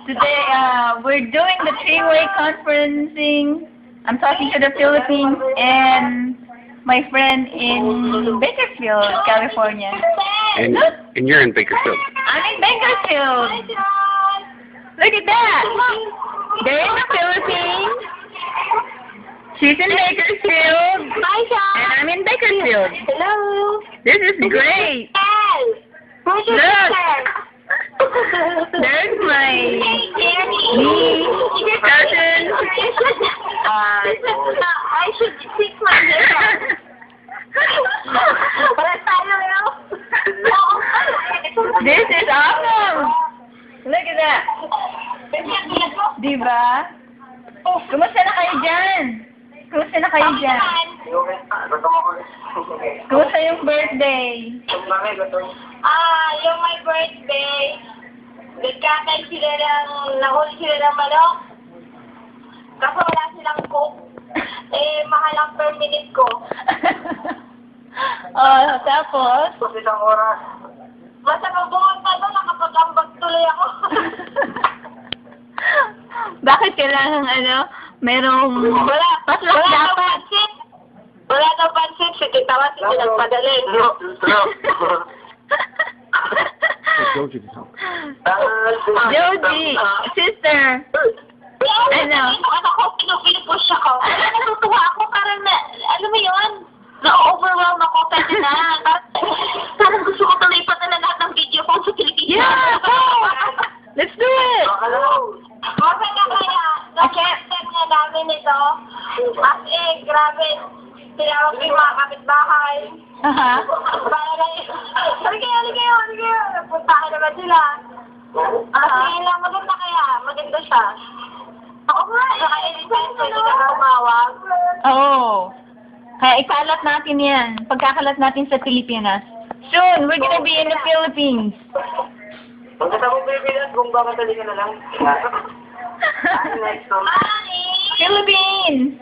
Today, we're doing the three-way conferencing. I'm talking to the Philippines and my friend in Bakersfield, California. And you're in Bakersfield. I'm in Bakersfield. Look at that. They're in the Philippines. She's in Bakersfield. Hi, Sean. And I'm in Bakersfield. Hello. This is great. Where's your Look. sister? There's my niece, cousin. I should fix my hair. This is awesome. Look at that. Diba? Kumusta na kayo dyan? Kumusta na kayo dyan? Kumusta yung birthday? Yung my birthday, nagkakay sila nahuli sila ng manok. Kasi wala silang cook. Mahal ang per minute ko. Tapos? Isang oras. Basta pagbuhat pa doon, nakapag-ambag tuloy ako. Bakit kailangan merong pasok dapat? Wala daw pansit, si Tita Mas, hindi nagpadali. Joji, sister. Pinupush ako. Natutuwa ako, parang alam mo yun, na-overwhelm ako, pwede na. Parang gusto ko tuloy pa na lahat ng video ko sa Pilipinas. Yeah, go! Let's do it! Kasi na kaya, na-captain nga namin ito. As grabe, tinawag ko yung mga kapitbahay. Halikayo. Napuntahan naman sila. Sige lang, maganda kaya. Maganda siya. Ako nga, anytime pwede ka na umawag. Oo. Kaya ikalat natin yan. Pagkakalat natin sa Pilipinas. Soon, we're gonna be in the Philippines. Pagkatapos mo Pilipinas, kung baka ka na lang. Next one. Philippines!